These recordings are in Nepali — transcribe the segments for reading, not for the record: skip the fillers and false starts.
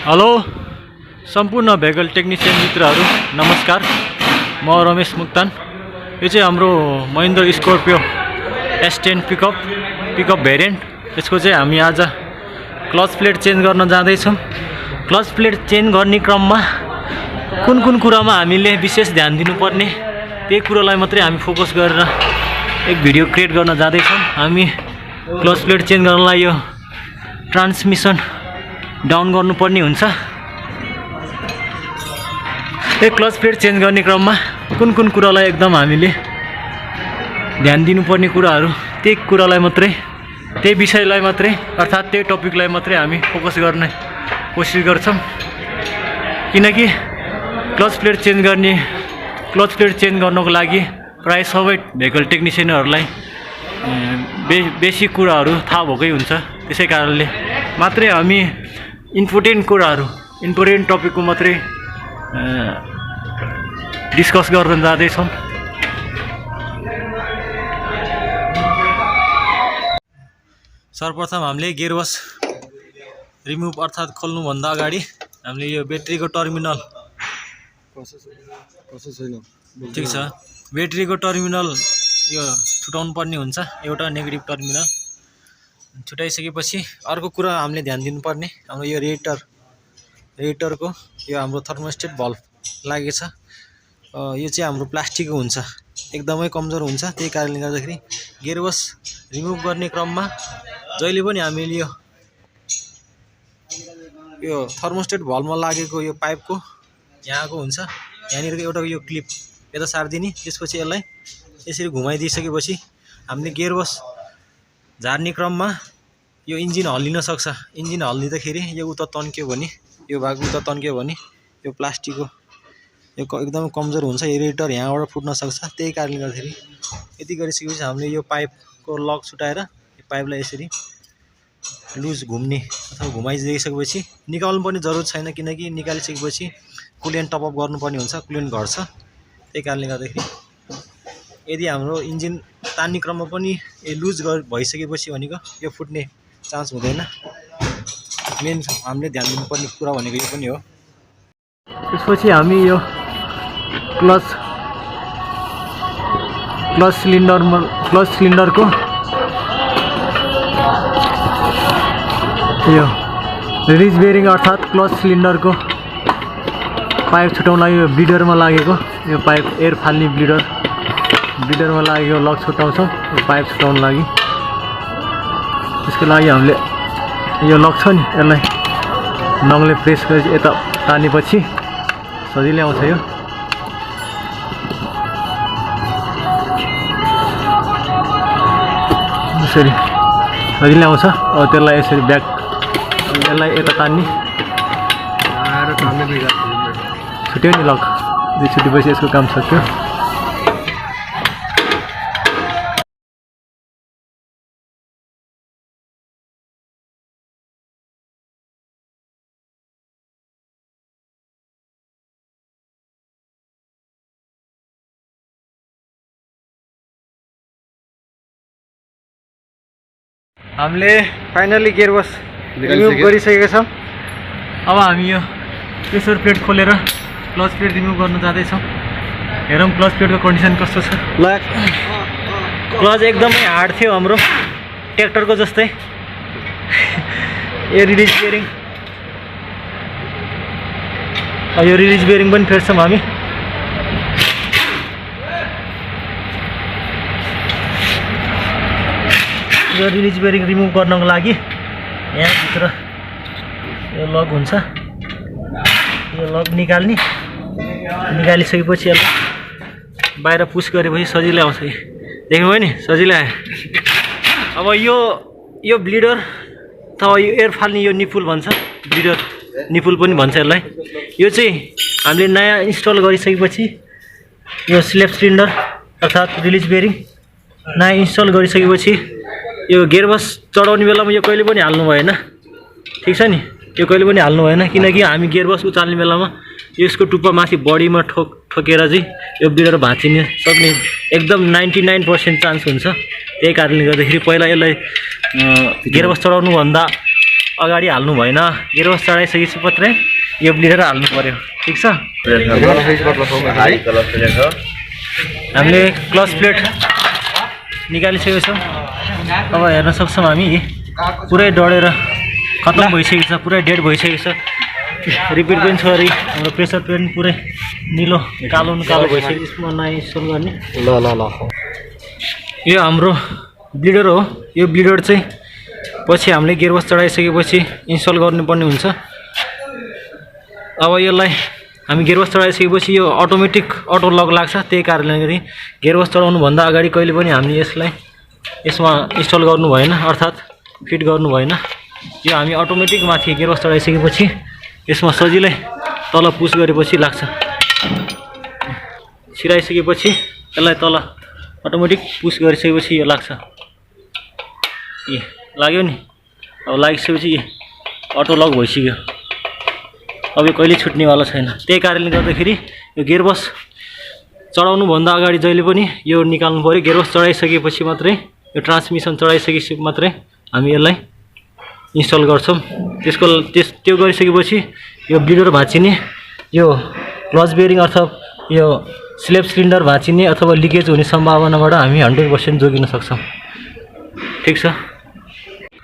हेलो सम्पूर्ण भेहिकल टेक्निशियन मित्रहरू नमस्कार। म रमेश मुक्तान। यो चाहिँ हाम्रो Mahindra Scorpio S10 pickup variant. यसको चाहिँ हामी आज क्लच प्लेट चेन्ज गर्न जाँदैछौँ। क्लच प्लेट चेन्ज गर्ने क्रममा कुन कुरामा हामीले विशेष ध्यान दिनुपर्ने त्यही कुरालाई मात्रै हामी फोकस गरेर एक भिडियो क्रिएट गर्न जाँदैछौँ। हामी क्लच प्लेट चेन्ज गर्नलाई यो ट्रान्समिसन डाउन गर्नुपर्ने हुन्छ। एक क्लच प्लेट चेन्ज गर्ने क्रममा कुन कुरालाई एकदम हामीले ध्यान दिनुपर्ने कुराहरू त्यही विषयलाई मात्रै अर्थात् त्यही टपिकलाई मात्रै हामी फोकस गर्ने कोसिस गर्छौँ। किनकि क्लच प्लेट चेन्ज गर्नको लागि प्राय सबै भेहिकल टेक्निशियनहरूलाई बेसिक कुराहरू थाहा भएकै हुन्छ। त्यसै कारणले मात्रै हामी इम्पोर्टेन्ट टपिकको मात्रै डिस्कस गर्न जाँदैछौँ। सर्वप्रथम हामीले गियरबक्स रिमुभ अर्थात् खोल्नुभन्दा अगाडि हामीले यो ब्याट्रीको टर्मिनल ठिक छ, ब्याट्रीको टर्मिनल यो छुटाउनु पर्ने हुन्छ। एउटा नेगेटिभ टर्मिनल छुटाइसकेपछि अर्को कुरा हामीले ध्यान दिनुपर्ने हाम्रो यो रेडिएटरको यो हाम्रो थर्मोस्टेट भल्भ लागेको छ। यो चाहिँ हाम्रो प्लास्टिकको हुन्छ, एकदमै कमजोर हुन्छ। त्यही कारणले गर्दाखेरि गियरबक्स रिमुभ गर्ने क्रममा जहिले पनि हामीले यो थर्मोस्टेट भल्भमा लागेको यो पाइपको यहाँको हुन्छ, यहाँनिर एउटा यो क्लिप यता सारिदिने। त्यसपछि यसलाई यसरी घुमाइदिइसकेपछि हामीले गियरबक्स झार्ने क्रममा यो इन्जिन हल्लिन सक्छ। इन्जिन हल्लिँदाखेरि यो उता तन्क्यो भने यो भाग उता तन्क्यो भने यो प्लास्टिकको यो एकदमै कमजोर हुन्छ। यो रेडिएटर यहाँबाट फुट्न सक्छ। त्यही कारणले गर्दाखेरि यति गरिसकेपछि हामीले यो पाइपको लक छुटाएर यो पाइपलाई यसरी लुज घुम्ने अथवा घुमाइदिइसकेपछि निकाल्नु पर्ने जरुरत छैन, किनकि निकालिसकेपछि कुलेन्ट टपअप गर्नुपर्ने हुन्छ, कुलेन्ट घट्छ। त्यही कारणले गर्दाखेरि यदि हाम्रो इन्जिन तान्ने क्रममा पनि यो लुज भइसकेपछि भनेको यो फुट्ने चान्स हुँदैन। मेन हामीले ध्यान दिनुपर्ने कुरा भनेको यो पनि हो। त्यसपछि हामी यो क्लच सिलिन्डरको यो रिलिज बेरिङ अर्थात् क्लच सिलिन्डरको पाइप छुटाउनलाई यो ब्लिडरमा लागेको यो पाइप एयर फाल्ने ब्लिडरमा लागेको लक छुटाउँछौँ यो पाइप छुटाउन लागि। त्यसको लागि हामीले यो लक छ नि, यसलाई नङले प्रेस गरी यता तानेपछि सजिलै आउँछ। यो यसरी सजिलै आउँछ। अब त्यसलाई यसरी ब्याक यसलाई यता तान्ने छुट्यो नि लक। यो छुटेपछि यसको काम सक्यो। हामीले फाइनली गियरबक्स रिमुभ गरिसकेका छौँ। अब हामी यो प्रेसर प्लेट खोलेर क्लच प्लेट रिमुभ गर्न जाँदैछौँ। हेरौँ क्लच प्लेटको कन्डिसन कस्तो छ। ल क्लच एकदमै हार्ड थियो हाम्रो, ट्र्याक्टरको जस्तै। यो रिलिज बेरिङ पनि फेर्छौँ हामी। यो रिलिज बेरिङ रिमुभ गर्नको लागि यहाँभित्र यो लक हुन्छ, यो लक निकालिसकेपछि यसलाई बाहिर पुस गरेपछि सजिलै आउँछ। देख्नुभयो नि, सजिलै आयो। अब यो ब्लिडर अथवा यो एयर फाल्ने यो निपुल भन्छ, ब्लिडर निपुल पनि भन्छ यसलाई। यो चाहिँ हामीले नयाँ इन्स्टल गरिसकेपछि यो स्लेप सिलिन्डर अर्थात् रिलिज बेरिङ नयाँ इन्स्टल गरिसकेपछि यो गियरबक्स चढाउने बेलामा यो कहिले पनि हाल्नु भएन। ठिक छ नि, यो कहिले पनि हाल्नु भएन, किनकि हामी गियरबक्स उचाल्ने बेलामा यसको टुप्पा माथि बडीमा ठोकेर चाहिँ यो ब्लिडर भाँचिन सक्ने एकदम 99% चान्स हुन्छ। त्यही कारणले गर्दाखेरि पहिला यसलाई गियरबक्स चढाउनुभन्दा अगाडि हाल्नु भएन, गियरबक्स चढाइसकेपछि मात्रै यो ब्लिडर हाल्नु पर्यो। ठिक छ, हामीले क्लच प्लेट निकालिसकेको छौँ। अब हेर्न सक्छौँ हामी पुरै डढेर खत्तम भइसकेको छ, पुरै डेड भइसकेको छ। रिपिट पनि छ अरे हाम्रो प्रेसर प्लेट पुरै निलो कालो भइसक्यो। यसमा नयाँ इन्स्टल गर्ने। यो हाम्रो ब्लिडर हो। यो ब्लिडर चाहिँ पछि हामीले गियरबक्स चढाइसकेपछि इन्स्टल गर्नुपर्ने हुन्छ। अब यसलाई हामी गियरबक्स चढाइसकेपछि यो अटोमेटिक अटो लक लाग्छ। त्यही कारणले गरी गियरबक्स चढाउनुभन्दा अगाडि कहिले पनि हामीले यसमा इन्स्टल गर्नु भएन, अर्थात् फिट गर्नु भएन। यो हामी अटोमेटिक माथि गियरबक्स चढाइसकेपछि यसमा सजिलै तल पुस गरेपछि लाग्छ। छिराइसकेपछि यसलाई तल अटोमेटिक पुस गरिसकेपछि यो लाग्छ। लाग्यो नि, अब लागिसकेपछि अटो लक भइसक्यो। अब यो कहिले छुट्नेवाला छैन। त्यही कारणले गर्दाखेरि यो गियरबक्स चढाउनुभन्दा अगाडि जहिले पनि यो निकाल्नु पऱ्यो। गियरबक्स चढाइसकेपछि मात्रै, यो ट्रान्समिसन चढाइसकेपछि मात्रै हामी यसलाई इन्स्टल गर्छौँ। त्यो गरिसकेपछि यो ब्लिडर भाँचिने, यो क्लच बेरिङ अथवा यो स्लेप सिलिन्डर भाँचिने अथवा लिकेज हुने सम्भावनाबाट हामी 100% जोगिन सक्छौँ। ठिक छ।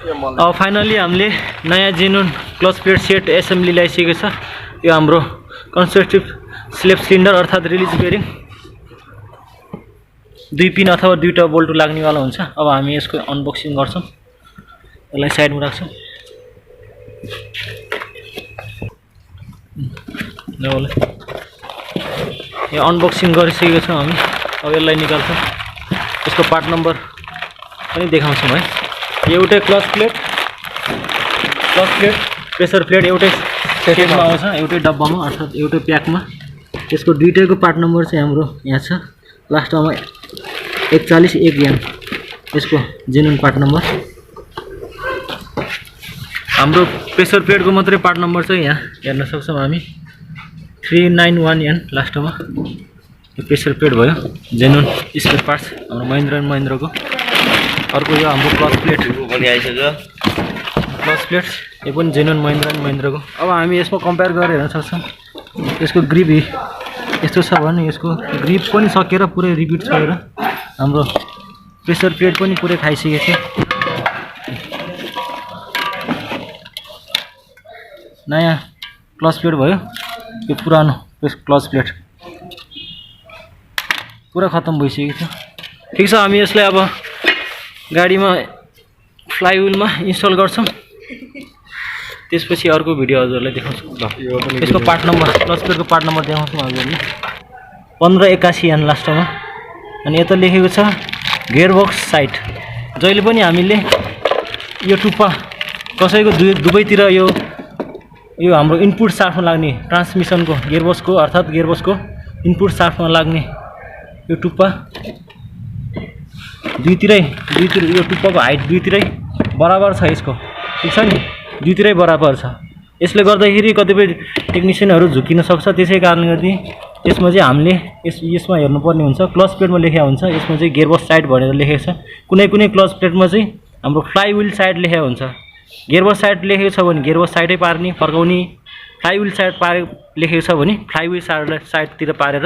अब फाइनली हामीले नयाँ genuine clutch plate set assembly ल्याइसकेको छ। यो हाम्रो कन्स्ट्रक्टिभ स्लेप सिलिन्डर अर्थात् रिलिज बेरिङ 2 पिन अथवा 2टा बोल्ट लाग्नेवाला हुन्छ। अब हामी यसको अनबक्सिङ गर्छौँ। यसलाई साइडमा राख्छौँ। यो अनबक्सिङ गरिसकेको छौँ हामी। अब यसलाई निकाल्छौँ। यसको पार्ट नम्बर पनि देखाउँछौँ है। एउटै क्लच प्लेट प्रेसर प्लेट एउटै सेटमा आउँछ, एउटै डब्बामा अर्थात् एउटै प्याकमा। यसको दुईटैको पार्ट नम्बर चाहिँ हाम्रो यहाँ छ। लास्टमा 41 यान यसको जेन्युन पार्ट नम्बर। हाम्रो प्रेसर प्लेटको मात्रै पार्ट नम्बर चाहिँ यहाँ हेर्न सक्छौँ हामी 391 यान लास्टमा। यो प्रेसर प्लेट भयो जेन्युन स्पेयर पार्ट्स हाम्रो महिन्द्राको। अर्को यो हाम्रो क्लच प्लेट पनि आइसक्यो। क्लच प्लेट यो पनि जेन्युन महिन्द्राको। अब हामी यसमा कम्पेयर गरेर हेर्न सक्छौँ। यसको ग्रिप यस्तो छ भने यसको ग्रिप पनि सकेर पुरै रिपिट छोडेर हाम्रो प्रेसर प्लेट पनि पुरै खाइसकेको छ। नयाँ क्लच प्लेट भयो। यो पुरानो क्लच प्लेट पुरा खत्तम भइसकेको छ। ठिक छ, हामी यसलाई अब गाडीमा फ्लाइव्हिलमा इन्स्टल गर्छौँ। त्यसपछि अर्को भिडियो हजुरलाई देखाउँछु। यसको पार्ट नम्बर, क्लच प्लेटको पार्ट नम्बर देखाउँछु हजुरले। 1581 यान लास्टमा। अनि यता लेखेको छ गियरबक्स साइड। जहिले पनि हामीले यो टुप्पा कसैको दुवैतिर यो हाम्रो इनपुट साफ्टमा लाग्ने ट्रान्समिसनको गियरबक्सको अर्थात् गियरबक्सको इनपुट साफ्टमा लाग्ने यो टुप्पा दुईतिरै यो टुप्पाको हाइट दुईतिरै बराबर छ यसको। ठिक छ नि, दुईतिरै बराबर छ। यसले गर्दाखेरि कतिपय टेक्निसियनहरू झुकिन सक्छ। त्यसै कारणले गर्दा यसमा चाहिँ हामीले यसमा हेर्नुपर्ने हुन्छ। क्लच प्लेटमा लेखेको हुन्छ यसमा चाहिँ गियरबक्स साइड भनेर लेखेको छ। कुनै क्लच प्लेटमा चाहिँ हाम्रो फ्लाइव्हिल साइड लेखेको हुन्छ। गियरबक्स साइड लेखेको छ भने गियरबक्स साइडै पार्ने फर्काउने। फ्लाइव्हिल साइड लेखेको छ भने फ्लाइव्हिल साइडतिर पारेर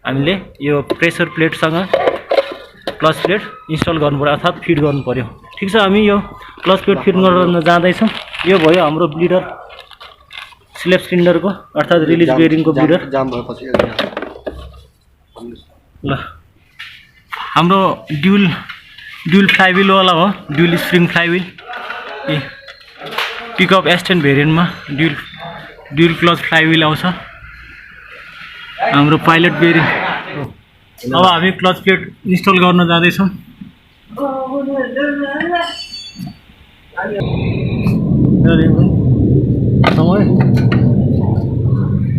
हामीले यो प्रेसर प्लेटसँग क्लच प्लेट इन्स्टल गर्नु पर्यो अर्थात् फिट गर्नु पर्यो। ठिक छ, हामी यो क्लच प्लेट फिट गर्न जाँदैछौँ। यो भयो हाम्रो ब्लिडर स्लेप सिलिन्डरको अर्थात् रिलिज बेरिङको ब्लिडर। ल हाम्रो ड्युल फ्लाइव्हिलवाला हो, dual spring flywheel. Pickup S10 भेरिएन्टमा ड्युल क्लच फ्लाइव्हिल आउँछ। हाम्रो पाइलट बेरिङ। अब हामी क्लच प्लेट इन्स्टल गर्न जाँदैछौँ।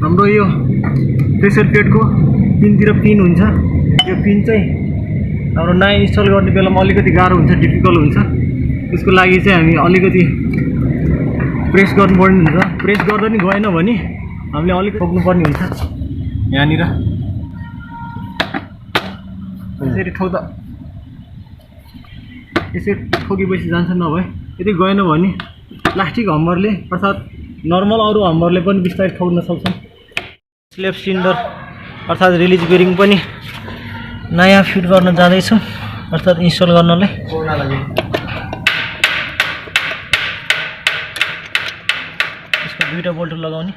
हाम्रो यो प्रेसर प्लेटको तिनतिर पिन हुन्छ। यो पिन चाहिँ हाम्रो नयाँ इन्स्टल गर्ने बेलामा अलिकति गाह्रो हुन्छ, डिफिकल्ट हुन्छ। त्यसको लागि चाहिँ हामी अलिकति प्रेस गर्नुपर्ने हुन्छ। प्रेस गर्दा नि गएन भने हामीले अलिक ठोक्नुपर्ने हुन्छ। यहाँनिर यसरी ठोक्दा यसरी ठोकेपछि जान्छ, नभए यदि गएन भने प्लास्टिक हम्मरले अर्थात् नर्मल अरू हम्मरले पनि बिस्तारै ठोक्न सक्छन्। स्लेप सिलिन्डर अर्थात् रिलिज बेरिङ पनि नयाँ फिट गर्न जाँदैछौँ अर्थात् इन्स्टल गर्नलाई। यसको दुईटा बोल्ट लगाउने।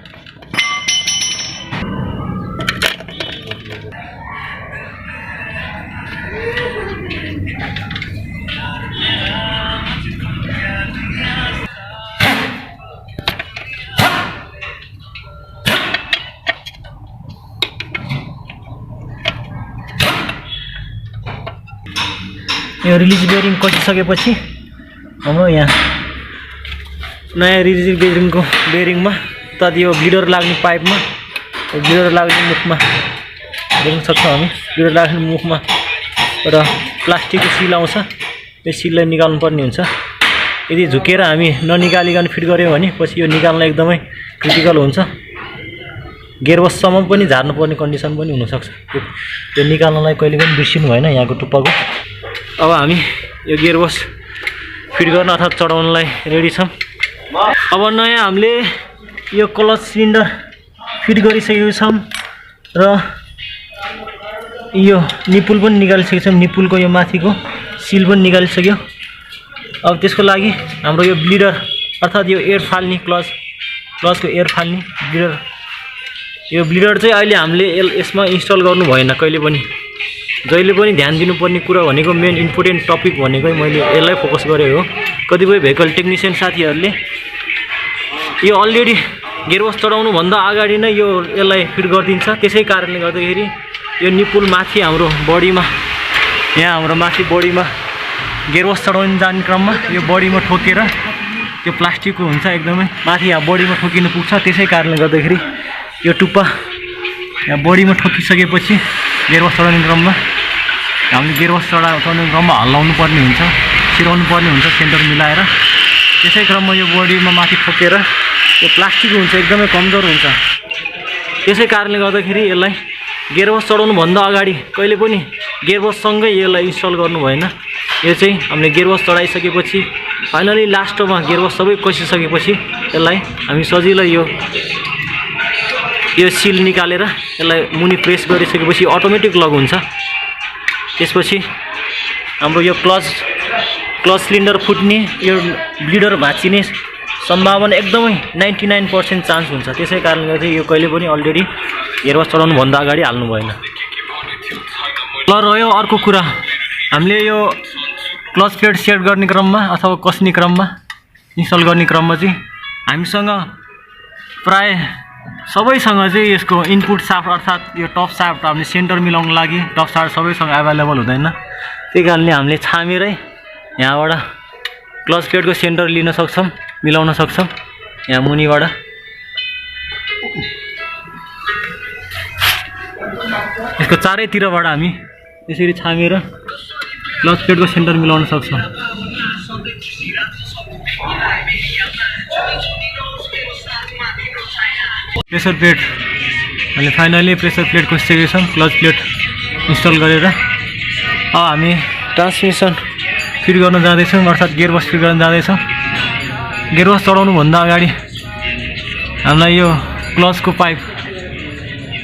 यो रिलिज बेरिङ कसिसकेपछि हाम्रो यहाँ नयाँ रिलिज बेरिङको बेरिङमा तथा यो ब्लिडर लाग्ने पाइपमा ब्लिडर लाग्ने मुखमा देख्न सक्छौँ हामी। ब्लिडर लाग्ने मुखमा एउटा प्लास्टिकको सिल आउँछ, यो सिललाई निकाल्नु पर्ने हुन्छ। यदि झुकेर हामी ननिकालिकन फिट गऱ्यौँ भने पछि यो निकाल्न एकदमै क्रिटिकल हुन्छ। गेयरबक्ससम्म पनि झार्नु पर्ने कन्डिसन पनि हुनसक्छ। त्यो निकाल्नलाई कहिले पनि बिर्सिनु भएन यहाँको टुप्पाको। अब हामी यो गियरबक्स फिट गर्न अर्थात् चढाउनलाई रेडी छौँ। अब नयाँ हामीले यो क्लच सिलिन्डर फिट गरिसकेको छौँ र यो निपुल पनि निकालिसकेको छौँ। निपुलको यो माथिको सिल पनि निकालिसक्यो। अब त्यसको लागि हाम्रो यो ब्लिडर अर्थात् यो एयर फाल्ने क्लचको एयर फाल्ने ब्लिडर, यो ब्लिडर चाहिँ अहिले हामीले यसमा इन्स्टल गर्नु भएन कहिले पनि। जहिले पनि ध्यान दिनुपर्ने कुरा भनेको मेन इम्पोर्टेन्ट टपिक भनेकै मैले यसलाई फोकस गरेको हो। कतिपय भेहिकल टेक्निसियन साथीहरूले यो अलरेडी गियरबक्स चढाउनुभन्दा अगाडि नै यसलाई फिट गरिदिन्छ। त्यसै कारणले गर्दाखेरि यो निपुल माथि हाम्रो बडीमा, यहाँ हाम्रो माथि बडीमा गियरबक्स चढाउन जाने क्रममा यो बडीमा ठोकेर त्यो प्लास्टिकको हुन्छ एकदमै माथि यहाँ बडीमा ठोकिनु पुग्छ। त्यसै कारणले गर्दाखेरि यो टुप्पा यहाँ बडीमा ठोकिसकेपछि गियरबक्स चढाउने क्रममा हामीले गियरबक्स चढाउने क्रममा हल्लाउनु पर्ने हुन्छ, छिराउनु पर्ने हुन्छ सेन्टर मिलाएर। त्यसै क्रममा यो बडीमा माथि ठोकेर यो प्लास्टिक हुन्छ एकदमै कमजोर हुन्छ। त्यसै कारणले गर्दाखेरि यसलाई गियरबक्स चढाउनुभन्दा अगाडि कहिले पनि गियरबक्ससँगै यसलाई इन्स्टल गर्नु भएन। यो चाहिँ हामीले गियरबक्स चढाइसकेपछि फाइनली लास्टमा गियरबक्स सबै कसिसकेपछि यसलाई हामी सजिलै यो सिल निकालेर यसलाई मुनि प्रेस गरिसकेपछि अटोमेटिक लक हुन्छ। त्यसपछि हाम्रो यो क्लच सिलिन्डर फुट्ने, यो ब्लिडर भाँचिने सम्भावना एकदमै 99% चान्स हुन्छ। त्यसै कारणले गर्दा यो कहिले पनि अलरेडी गियरबक्स चढाउनुभन्दा अगाडि हाल्नु भएन। ल रह्यो अर्को कुरा, हामीले यो क्लच प्लेट सेट गर्ने क्रममा अथवा कस्ने क्रममा इन्स्टल गर्ने क्रममा चाहिँ हामीसँग प्राय सबैसँग चाहिँ यसको इनपुट साफ्ट अर्थात् यो टप साफ्ट हामीले सेन्टर मिलाउनको लागि टप साफ्ट सबैसँग एभाइलेबल हुँदैन। त्यही कारणले हामीले छामेरै यहाँबाट क्लच प्लेटको सेन्टर लिन सक्छौँ, मिलाउन सक्छौँ। यहाँ मुनिबाट यसको चारैतिरबाट हामी यसरी छामेर क्लच प्लेटको सेन्टर मिलाउन सक्छौँ। प्रेसर प्लेट हामीले फाइनली प्रेसर प्लेट खोजिसकेको छौँ क्लच प्लेट इन्स्टल गरेर। अब हामी ट्रान्समिसन फिट गर्न जाँदैछौँ अर्थात् गियरबक्स फिट गर्न जाँदैछौँ। गियरबक्स चढाउनुभन्दा अगाडि हामीलाई यो क्लचको पाइप,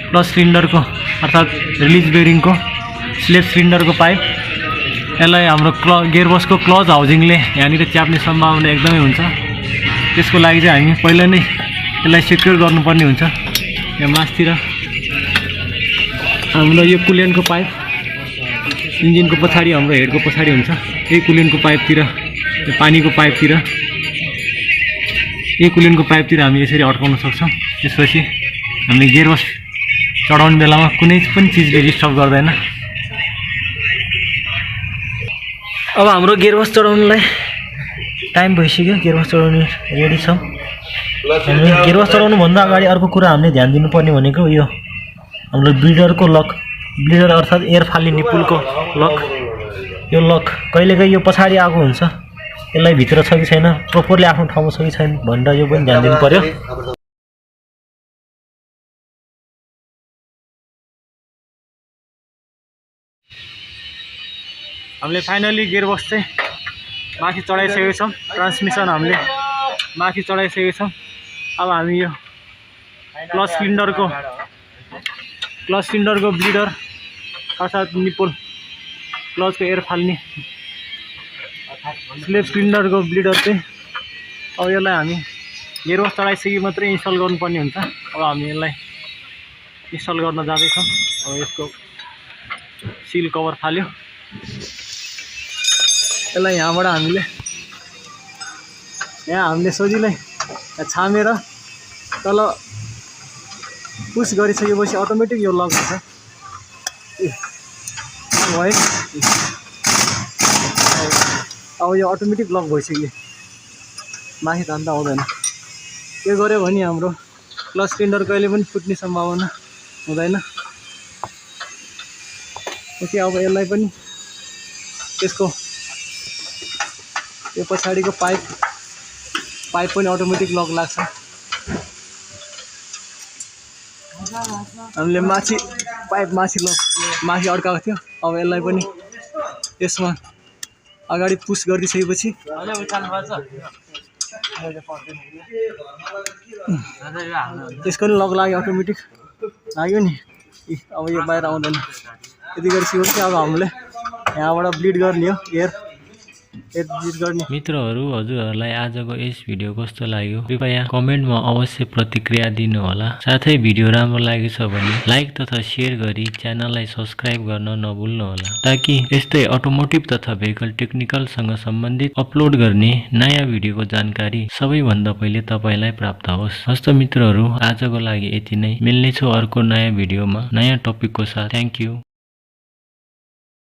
क्लच सिलिन्डरको अर्थात् रिलिज बेरिङको स्लेप सिलिन्डरको पाइप, यसलाई हाम्रो गियरबक्सको क्लच हाउजिङले यहाँनिर च्याप्ने सम्भावना एकदमै हुन्छ। त्यसको लागि चाहिँ हामी पहिला नै यसलाई सेक्युर गर्नुपर्ने हुन्छ। यहाँ मासतिर हाम्रो यो कुलेनको पाइप इन्जिनको पछाडि हाम्रो हेडको पछाडि हुन्छ। यही कुलेनको पाइपतिर, यो पानीको पाइपतिर, यही कुलेनको पाइपतिर हामी यसरी अड्काउन सक्छौँ। त्यसपछि हामीले गियरबक्स चढाउने बेलामा कुनै पनि चिजले डिस्टर्ब गर्दैन। अब हाम्रो गियरबक्स चढाउनलाई टाइम भइसक्यो, गियरबक्स चढाउनु रेडी छौँ। हामीले गियरबक्स चढाउनुभन्दा अगाडि अर्को कुरा हामीले ध्यान दिनुपर्ने भनेको यो हाम्रो ब्लिडरको लक, ब्लिडर अर्थात् एयर फाल्ने निपुलको लक। यो लक कहिलेकाहीँ यो पछाडि आएको हुन्छ, यसलाई भित्र छ कि छैन, प्रोपरली आफ्नो ठाउँमा छ कि छैन भनेर यो पनि ध्यान दिनु पर्यो। हामीले फाइनली गियरबक्स चाहिँ माथि चढाइसकेको छौँ। ट्रान्समिसन हामीले माथि चढाइसकेका छौँ। अब हामी यो क्लच सिलिन्डरको ब्लिडर अर्थात् निप्पल क्लचको एयर फाल्ने स्लेप सिलिन्डरको ब्लिडर चाहिँ अब यसलाई हामी गियरबक्स चढाइसके मात्रै इन्स्टल गर्नुपर्ने हुन्छ। अब हामी यसलाई इन्स्टल गर्न जाँदैछौँ। अब यसको सिल कभर फाल्यो, यसलाई यहाँबाट हामीले सजिलै छामेर तल पुस गरिसकेपछि अटोमेटिक यो लक हुन्छ। भयो अब यो अटोमेटिक लक भइसक्यो, माथि तान्दा आउँदैन। यो गऱ्यो भने हाम्रो क्लच सिलिन्डर कहिले पनि फुट्ने सम्भावना हुँदैन। ओके, अब यसलाई पनि त्यसको यो पछाडिको पाइप पनि अटोमेटिक लक लाग्छ। हामीले पाइप माथि अड्काएको थियो। अब यसलाई पनि यसमा अगाडि पुस गरिदिइसकेपछि त्यसको नि लक लाग्यो, अटोमेटिक लाग्यो नि। अब यो बाहिर आउँदैन। यति गरिसकेपछि अब हामीले यहाँबाट ब्लिड गर्ने हो, एयर ब्लिड गर्ने। मित्रहरू, हजुरहरूलाई आजको यस भिडियो कस्तो लाग्यो कृपया कमेन्टमा अवश्य प्रतिक्रिया दिनुहोला। साथै भिडियो राम्रो लागेछ भने लाइक तथा सेयर गरी च्यानललाई सब्स्क्राइब गर्न नभुल्नुहोला, ताकि यस्तै अटोमोटिभ तथा भेहिकल टेक्निकलसँग सम्बन्धित अपलोड गर्ने नयाँ भिडियोको जानकारी सबैभन्दा पहिले तपाईलाई प्राप्त होस्। हस्त मित्रहरू, आजको लागि यति नै। मिल्नेछु अर्को नयाँ भिडियोमा नयाँ टपिकको साथ। Thank you.